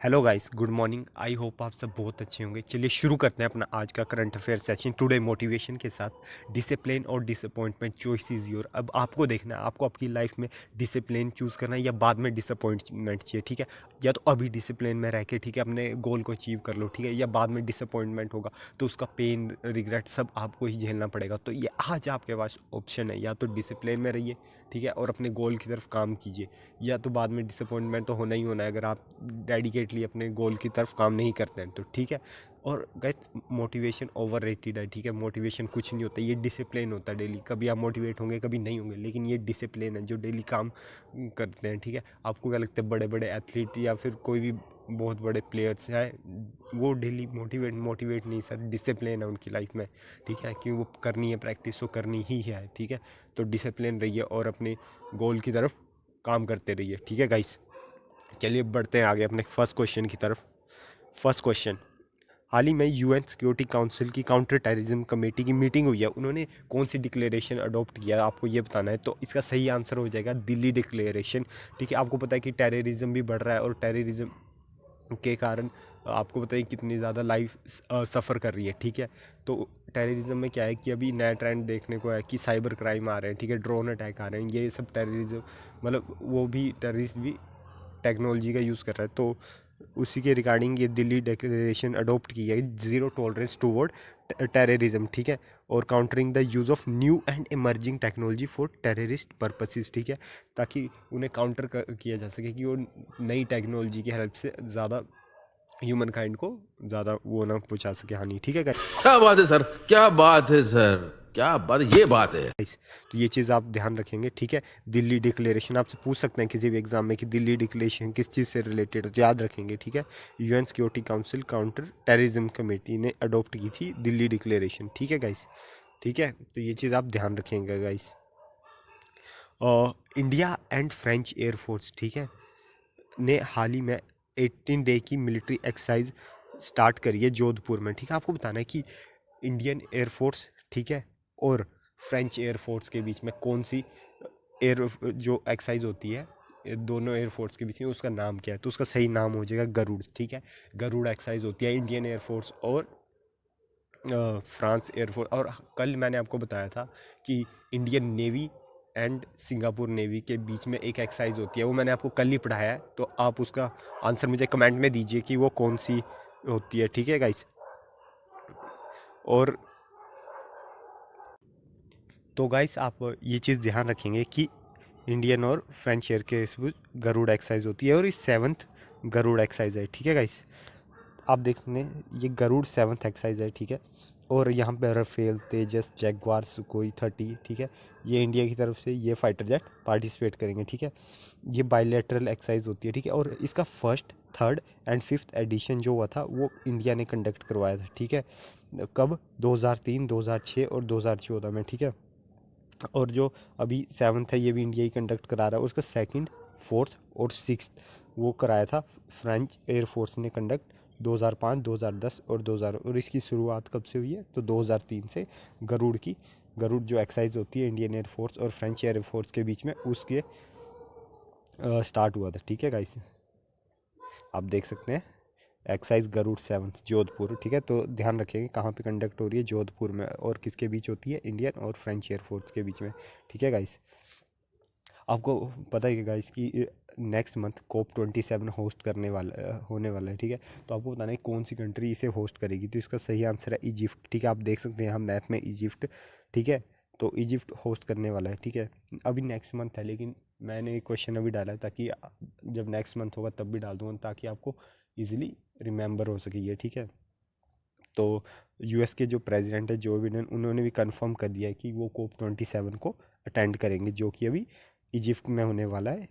Hello guys, good morning. I hope आप सब बहुत अच्छे होंगे। चलिए शुरू करते हैं अपना आज का current affair session today motivation के साथ। डिसिप्लिन और डिसअपॉइंटमेंट, चॉइस इज योर। अब आपको देखना है, आपको आपकी लाइफ में डिसिप्लिन चूज़ करना है या बाद में डिसअपॉइंटमेंट चाहिए, ठीक है। या तो अभी डिसिप्लिन में रह के, ठीक है, अपने गोल को अचीव कर लो, ठीक है, या बाद में डिसअपॉइंटमेंट होगा तो उसका पेन रिग्रेट सब आपको ही झेलना पड़ेगा। तो ये आज आपके पास ऑप्शन है, या तो डिसिप्लिन में रहिए, ठीक है, और अपने गोल की तरफ काम कीजिए, या तो बाद में डिसअपॉइंटमेंट तो होना ही होना है अगर आप डेडिकेटली अपने गोल की तरफ काम नहीं करते हैं तो, ठीक है। और गाइस, मोटिवेशन ओवर रेटेड है, ठीक है। मोटिवेशन कुछ नहीं होता, ये डिसिप्लिन होता है डेली। कभी आप मोटिवेट होंगे, कभी नहीं होंगे, लेकिन ये डिसिप्लिन है जो डेली काम करते हैं, ठीक है। आपको क्या लगता है, बड़े बड़े एथलीट या फिर कोई भी बहुत बड़े प्लेयर्स हैं, वो डेली मोटिवेट नहीं सर, डिसिप्लिन है उनकी लाइफ में, ठीक है, कि वो करनी है प्रैक्टिस, वो करनी ही है, ठीक है। तो डिसिप्लिन रहिए और अपने गोल की तरफ काम करते रहिए, ठीक है गाइस। चलिए बढ़ते हैं आगे अपने फर्स्ट क्वेश्चन की तरफ। फर्स्ट क्वेश्चन, हाल ही में यूएन सिक्योरिटी काउंसिल की काउंटर टेररिज्म कमेटी की मीटिंग हुई है, उन्होंने कौन सी डिक्लेरेशन अडॉप्ट किया, आपको ये बताना है। तो इसका सही आंसर हो जाएगा दिल्ली डिक्लेरेशन, ठीक है। आपको पता है कि टेररिज्म भी बढ़ रहा है और टेररिज्म के कारण आपको पता है कितनी ज़्यादा लाइफ सफ़र कर रही है, ठीक है। तो टेररिज्म में क्या है कि अभी नया ट्रेंड देखने को है कि साइबर क्राइम आ रहे हैं, ठीक है, ड्रोन अटैक आ रहे हैं, ये सब टेररिज्म, मतलब वो भी टेररिस्ट भी टेक्नोलॉजी का यूज़ कर रहा है। तो उसी के रिगार्डिंग ये दिल्ली डिक्लेरेशन अडोप्ट की है, ज़ीरो टॉलरेंस टूवर्ड टेररिज्म, ठीक है, और countering the use of new and emerging technology for terrorist purposes, ठीक है, ताकि उन्हें काउंटर किया जा सके कि वो नई टेक्नोलॉजी की हेल्प से ज़्यादा ह्यूमन काइंड को ज़्यादा वो ना पहुंचा सके हानि, ठीक है गाइस। क्या बात है सर, क्या बात है सर, क्या बात, ये बात है। तो ये चीज़ आप ध्यान रखेंगे, ठीक है। दिल्ली डिक्लेरेशन आपसे पूछ सकते हैं किसी भी एग्जाम में कि दिल्ली डिक्लेरेशन किस चीज़ से रिलेटेड है, तो याद रखेंगे, ठीक है। UN security council counter terrorism committee ने अडॉप्ट की थी दिल्ली डिक्लेरेशन, ठीक है गाइस, ठीक है। तो ये चीज़ आप ध्यान रखेंगे guys. India and French air force, ठीक है, ने हाल ही में 18 डे की मिलिट्री एक्सरसाइज स्टार्ट करी है जोधपुर में, ठीक है। आपको बताना है कि इंडियन एयरफोर्स, ठीक है, और फ्रेंच एयरफोर्स के बीच में कौन सी एयर जो एक्सरसाइज होती है, ये दोनों एयरफोर्स के बीच में, उसका नाम क्या है। तो उसका सही नाम हो जाएगा गरुड़, ठीक है। गरुड़ एक्सरसाइज होती है इंडियन एयरफोर्स और फ्रांस एयरफोर्स। और कल मैंने आपको बताया था कि Indian navy and Singapore navy के बीच में एक एक्सरसाइज होती है, वो मैंने आपको कल ही पढ़ाया है। तो आप उसका आंसर मुझे कमेंट में दीजिए कि वो कौन सी होती है, ठीक है गाइस। और तो गाइस, आप ये चीज़ ध्यान रखेंगे कि इंडियन और फ्रेंच एयर के गरुड़ एक्सरसाइज होती है और ये सेवन्थ गरुड़ एक्सरसाइज है, ठीक है गाइस। आप देख सकते हैं ये गरुड़ सेवन्थ एक्सरसाइज है, ठीक है। और यहाँ पे राफेल, तेजस, जैगवार, सुकोई 30, ठीक है, ये इंडिया की तरफ से ये फाइटर जेट पार्टिसिपेट करेंगे, ठीक है। ये बायलैटरल एक्सरसाइज होती है, ठीक है, और इसका first, third and fifth edition जो हुआ था वो इंडिया ने कंडक्ट करवाया था, ठीक है। कब? 2003, 2006 और 2014 में, ठीक है। और जो अभी सेवन्थ है ये भी इंडिया ही कंडक्ट करा रहा है। उसका सेकंड, फोर्थ और सिक्स्थ वो कराया था फ्रेंच एयरफोर्स ने कंडक्ट 2005, 2010 और 2000। और इसकी शुरुआत कब से हुई है? तो 2003 से गरुड़ जो एक्सरसाइज होती है इंडियन एयरफोर्स और फ्रेंच एयरफोर्स के बीच में, उसके स्टार्ट हुआ था, ठीक है गाइस। आप देख सकते हैं एक्साइज गरुड़ सेवन्थ जोधपुर, ठीक है। तो ध्यान रखेंगे कहाँ पे कंडक्ट हो रही है, जोधपुर में, और किसके बीच होती है, इंडियन और फ्रेंच एयरफोर्स के बीच में, ठीक है गाइस। आपको पता है कि गाइस कि नेक्स्ट मंथ COP27 होस्ट करने वाला होने वाला है, ठीक है। तो आपको बताना है कौन सी कंट्री इसे होस्ट करेगी। तो इसका सही आंसर है इजिप्ट, ठीक है। आप देख सकते हैं यहाँ मैप में इजिप्ट, ठीक है। तो इजिप्ट होस्ट करने वाला है, ठीक है। अभी नेक्स्ट मंथ है, लेकिन मैंने एक क्वेश्चन अभी डाला है ताकि जब नेक्स्ट मंथ होगा तब भी डाल दूँगा, ताकि आपको ईजिली रिमेंबर हो सके ये, ठीक है। तो यूएस के जो प्रेसिडेंट है जो बिडेन, उन्होंने भी कंफर्म कर दिया है कि वो COP27 को अटेंड करेंगे, जो कि अभी इजिप्ट में होने वाला है।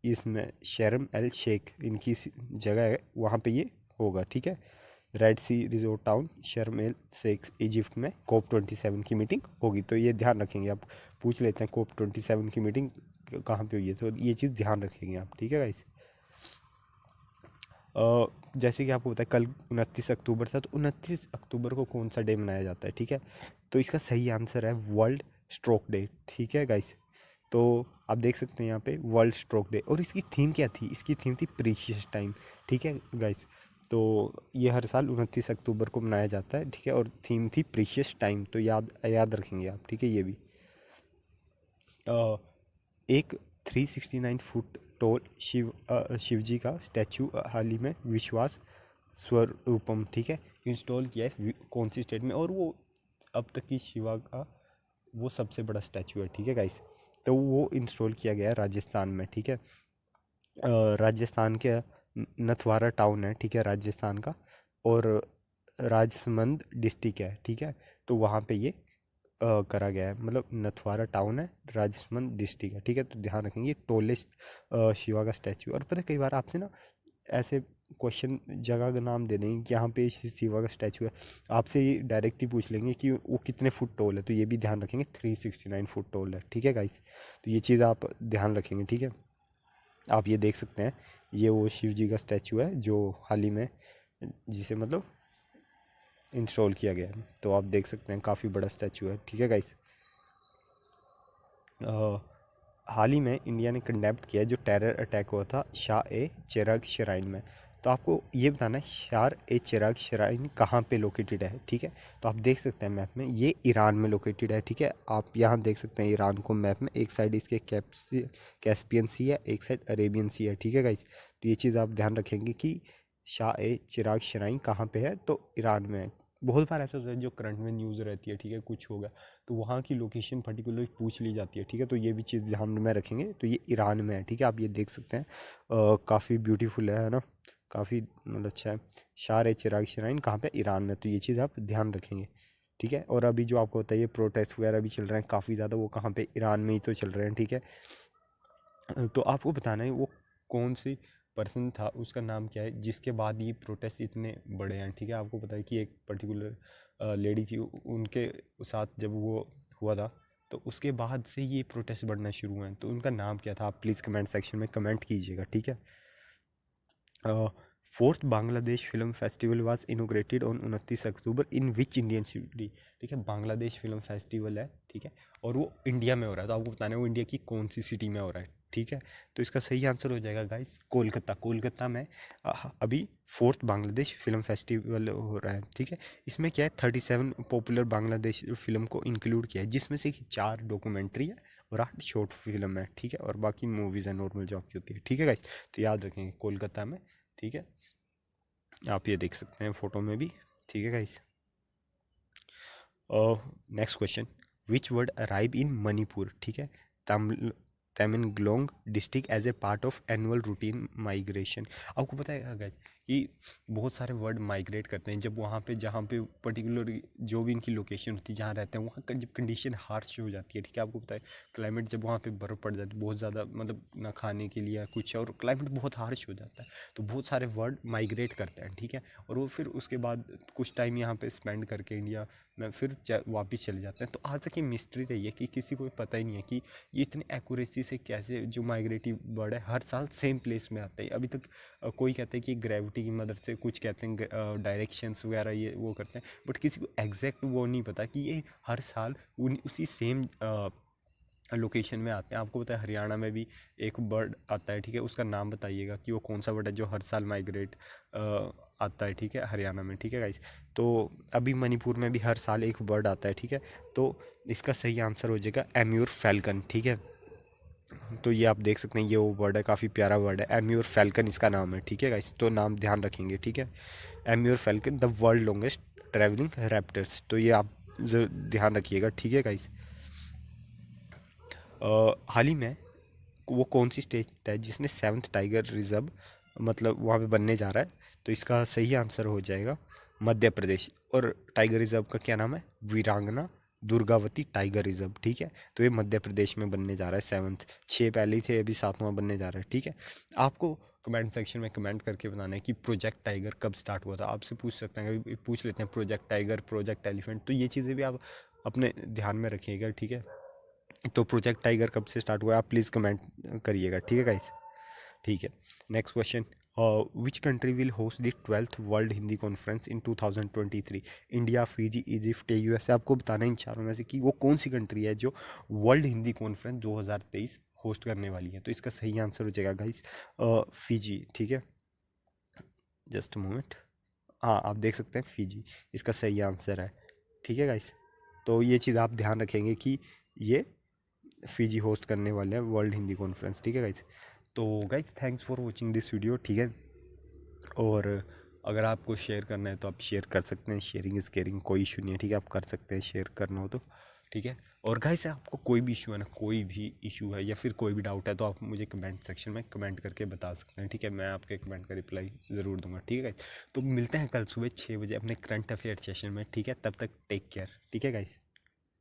इसमें शर्म एल शेख इनकी जगह है, वहाँ पे ये होगा, ठीक है। रेड सी रिजोर्ट टाउन शर्म एल शेख इजिप्ट में COP27 की मीटिंग होगी। तो ये ध्यान रखेंगे, आप पूछ लेते हैं COP27 की मीटिंग कहाँ पे हुई है, तो ये चीज़ ध्यान रखेंगे आप, ठीक है गाइस। जैसे कि आपको पता है कल 29 अक्टूबर था, तो 29 अक्टूबर को कौन सा डे मनाया जाता है, ठीक है। तो इसका सही आंसर है वर्ल्ड स्ट्रोक डे, ठीक है गाइस। तो आप देख सकते हैं यहाँ पे वर्ल्ड स्ट्रोक डे, और इसकी थीम क्या थी, इसकी थीम थी प्रीशियस टाइम, ठीक है गाइस। तो ये हर साल 29 अक्टूबर को मनाया जाता है, ठीक है, और थीम थी प्रीशियस टाइम, तो याद याद रखेंगे आप, ठीक है। ये भी एक 369 फुट टॉल शिव जी का स्टैचू हाल ही में विश्वास स्वरूपम, ठीक है, इंस्टॉल किया है कौन सी स्टेट में, और वो अब तक की शिवा का वो सबसे बड़ा स्टैचू है, ठीक है गाइस। तो वो इंस्टॉल किया गया है राजस्थान में, ठीक है। राजस्थान के नथवारा टाउन है, ठीक है, राजस्थान का, और राजसमंद डिस्ट्रिक्ट है, ठीक है। तो वहाँ पे ये करा गया है, मतलब नथवारा टाउन है, राजसमंद डिस्ट्रिक्ट है, ठीक है। तो ध्यान रखेंगे टोलेस्ट शिवा का स्टैचू। और पता है कई बार आपसे ना ऐसे क्वेश्चन जगह का नाम दे देंगे कि यहाँ पे शिवा का स्टैचू है, आपसे ये डायरेक्ट ही पूछ लेंगे कि वो कितने फुट टोल है, तो ये भी ध्यान रखेंगे 369 फुट टोल है, ठीक है गाइस। तो ये चीज़ आप ध्यान रखेंगे, ठीक है। आप ये देख सकते हैं, ये वो शिव जी का स्टैचू है जो हाल ही में जिसे मतलब इंस्टॉल किया गया है। तो आप देख सकते हैं काफ़ी बड़ा स्टैचू है, ठीक है गाइस। हाल ही में इंडिया ने कंडेम्ड किया जो टेरर अटैक हुआ था शाह ए चिराग श्राइन में। तो आपको ये बताना है शाह ए चिराग श्राइन कहाँ पे लोकेटेड है, ठीक है। तो आप देख सकते हैं मैप में, ये ईरान में लोकेटेड है, ठीक है। आप यहाँ देख सकते हैं ईरान को मैप में, एक साइड इसके कैस्पियन सी है, एक साइड अरेबियन सी है, ठीक है गाइस। तो ये चीज़ आप ध्यान रखेंगे कि शाह ए चिराग श्राइन कहाँ पे है, तो ईरान में है। बहुत बार ऐसा होता है जो करंट में न्यूज़ रहती है, ठीक है, कुछ होगा तो वहाँ की लोकेशन पर्टिकुलर पूछ ली जाती है, ठीक है। तो ये भी चीज़ ध्यान में रखेंगे। तो ये ईरान में है, ठीक है, आप ये देख सकते हैं, काफ़ी ब्यूटीफुल है ना, काफ़ी मतलब अच्छा है। शार ए चिराग श्राइन कहाँ पे, ईरान में। तो ये चीज़ आप ध्यान रखेंगे, ठीक है। और अभी जो आपको बताइए प्रोटेस्ट वगैरह भी चल रहे हैं काफ़ी ज़्यादा, वो कहाँ पे, ईरान में ही तो चल रहे हैं, ठीक है। तो आपको बताना है वो कौन सी पर्सन था, उसका नाम क्या है, जिसके बाद ये प्रोटेस्ट इतने बड़े हैं, ठीक है। आपको पता है कि एक पर्टिकुलर लेडी थी, उनके साथ जब वो हुआ था तो उसके बाद से ये प्रोटेस्ट बढ़ना शुरू हुए हैं। तो उनका नाम क्या था, आप प्लीज़ कमेंट सेक्शन में कमेंट कीजिएगा, ठीक है। Fourth Bangladesh film festival was inaugurated on 29 October in which Indian city, ठीक है। बांग्लादेश फिल्म फेस्टिवल है, ठीक है, और वो इंडिया में हो रहा है। तो आपको बताना है वो इंडिया की कौन सी सिटी में हो रहा है, ठीक है। तो इसका सही आंसर हो जाएगा गाइस कोलकाता। कोलकाता में अभी फोर्थ बांग्लादेश फिल्म फेस्टिवल हो रहा है, ठीक है। इसमें क्या है 37 पॉपुलर बांग्लादेश फिल्म को इंक्लूड किया है, जिसमें से 4 डॉक्यूमेंट्री है और 8 शॉर्ट फिल्म है, ठीक है, और बाकी मूवीज़ है नॉर्मल जो आपकी होती है, ठीक है गाइस। तो याद रखेंगे कोलकाता में, ठीक है। आप ये देख सकते हैं फोटो में भी, ठीक है guys. Next question, which word arrive in Manipur, ठीक है, Tamil Tamenglong district as a part of annual routine migration. आपको पता है गाइस कि बहुत सारे वर्ड माइग्रेट करते हैं जब वहाँ पे, जहाँ पे पर्टिकुलर जो भी इनकी लोकेशन होती है, जहाँ रहते हैं, वहाँ का जब कंडीशन हार्श हो जाती है, ठीक है। आपको पता है क्लाइमेट जब वहाँ पे बर्फ़ पड़ जाती है बहुत ज़्यादा, मतलब ना खाने के लिए कुछ, और क्लाइमेट बहुत हार्श हो जाता है, तो बहुत सारे वर्ड माइग्रेट करते हैं, ठीक है। और वो फिर उसके बाद कुछ टाइम यहाँ पे स्पेंड करके इंडिया में फिर वापस चले जाते हैं। तो आज तक ये मिस्ट्री रही है कि किसी को पता ही नहीं है कि ये इतनी एक्यूरेसी से कैसे जो माइग्रेटिव बर्ड है हर साल सेम प्लेस में आते हैं। अभी तक कोई कहते हैं कि ग्रेविटी की मदद से, कुछ कहते हैं डायरेक्शंस वगैरह ये वो करते हैं, बट किसी को एग्जैक्ट वो नहीं पता कि ये हर साल उसी सेम लोकेशन में आते हैं। आपको पता है हरियाणा में भी एक बर्ड आता है, ठीक है, उसका नाम बताइएगा कि वो कौन सा बर्ड है जो हर साल माइग्रेट आता है, ठीक है, हरियाणा में, ठीक है गाइस। तो अभी मणिपुर में भी हर साल एक बर्ड आता है, ठीक है। तो इसका सही आंसर हो जाएगा एम्यूर फैल्कन, ठीक है। तो ये आप देख सकते हैं ये वो बर्ड है, काफ़ी प्यारा बर्ड है, एम्यूर फैल्कन इसका नाम है, ठीक है गाइस। तो नाम ध्यान रखेंगे, ठीक है। Amur falcon the world longest travelling raptors, तो ये आप ध्यान रखिएगा, ठीक है गाइस। हाल ही में वो कौन सी स्टेट है जिसने 7th टाइगर रिजर्व मतलब वहाँ पे बनने जा रहा है, तो इसका सही आंसर हो जाएगा मध्य प्रदेश। और टाइगर रिजर्व का क्या नाम है, वीरांगना दुर्गावती टाइगर रिजर्व, ठीक है। तो ये मध्य प्रदेश में बनने जा रहा है 7th, 6 पहले ही थे, अभी 7वां बनने जा रहा है, ठीक है। आपको कमेंट सेक्शन में कमेंट करके बताना है कि प्रोजेक्ट टाइगर कब स्टार्ट हुआ था। आपसे पूछ सकते हैं, कभी पूछ लेते हैं प्रोजेक्ट टाइगर, प्रोजेक्ट एलिफेंट, तो ये चीज़ें भी आप अपने ध्यान में रखिएगा, ठीक है। तो प्रोजेक्ट टाइगर कब से स्टार्ट हुआ आप प्लीज़ कमेंट करिएगा, ठीक है गाइस, ठीक है। Next question, which country will host the 12th world Hindi conference in 2023? India, Fiji, Egypt, USA. आपको बताना है इन चारों में से कि वो कौन सी कंट्री है जो वर्ल्ड हिंदी कॉन्फ्रेंस 2023 होस्ट करने वाली है। तो इसका सही आंसर हो जाएगा गाइस फिजी। ठीक है, जस्ट मोमेंट। हाँ, आप देख सकते हैं फिजी इसका सही आंसर है। ठीक है गाइस, तो ये चीज़ आप ध्यान रखेंगे कि ये फिजी होस्ट करने वाले हैं वर्ल्ड हिंदी कॉन्फ्रेंस। ठीक है गाइस, तो guys thanks for watching this video. ठीक है, और अगर आपको शेयर करना है तो आप शेयर कर सकते हैं, शेयरिंग इज़ केयरिंग, कोई इशू नहीं है। ठीक है, आप कर सकते हैं शेयर करना हो तो। ठीक है, और गाइस आपको कोई भी इशू है ना, कोई भी इशू है या फिर कोई भी डाउट है तो आप मुझे कमेंट सेक्शन में कमेंट करके बता सकते हैं। ठीक है, मैं आपके कमेंट का रिप्लाई ज़रूर दूंगा। ठीक है गाइस, तो मिलते हैं कल सुबह 6 बजे अपने करंट अफेयर सेशन में। ठीक है, तब तक टेक केयर। ठीक है गाइस।